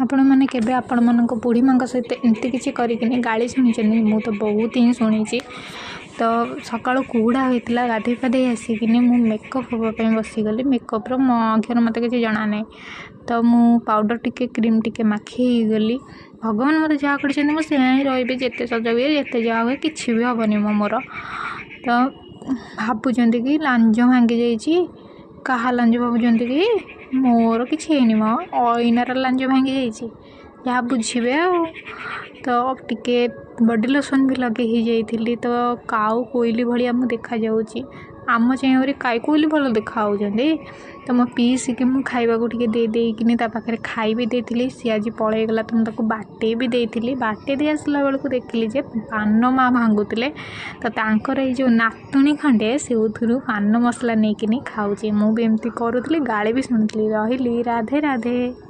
आपण मैंने केबे आपण मानक बुढ़ी माँ सहित एमती किसी करके गाड़ी शुणी मु तो बहुत ही शुणी। तो सका कुड़ा होता गाधे पाधे आसिकिनी मु मेकअप हाँपाई बसीगली मेकअप्र मो अक्षर मत किसी जना ना तो मु पाउडर टिके क्रीम टिके माखी गली भगवान मत जहाँ कर मुझे ही रही जिते सज हुए जिते जहाँ हुए कि भी हेनी मोर तो भावुं कि लांज भांगी जाइए क्या लांज भावुं कि मोर कि मो अइनार लांज भांगी जाइए जहाँ बुझे आ तो टिके बॉडी लोशन भी लगे ही जाइली तो काऊ कोइली भाया मुझे देखा जाऊँगी आम चाहिए काई कोइली भल देखा तो मो पीसी कि मुझे खाइबा टे देकिनी पाखे खाई भी देती सी आज पलैगला तो मुझे बाटे भी देती बाटे दे आसला बेलू देखिली जे पान माँ भांगुले तो तांकर ये जो नातुणी खंडे से पान मसला नहीं खाऊँ मुझे एमती करूली गाड़ी भी शुणुली रही राधे राधे।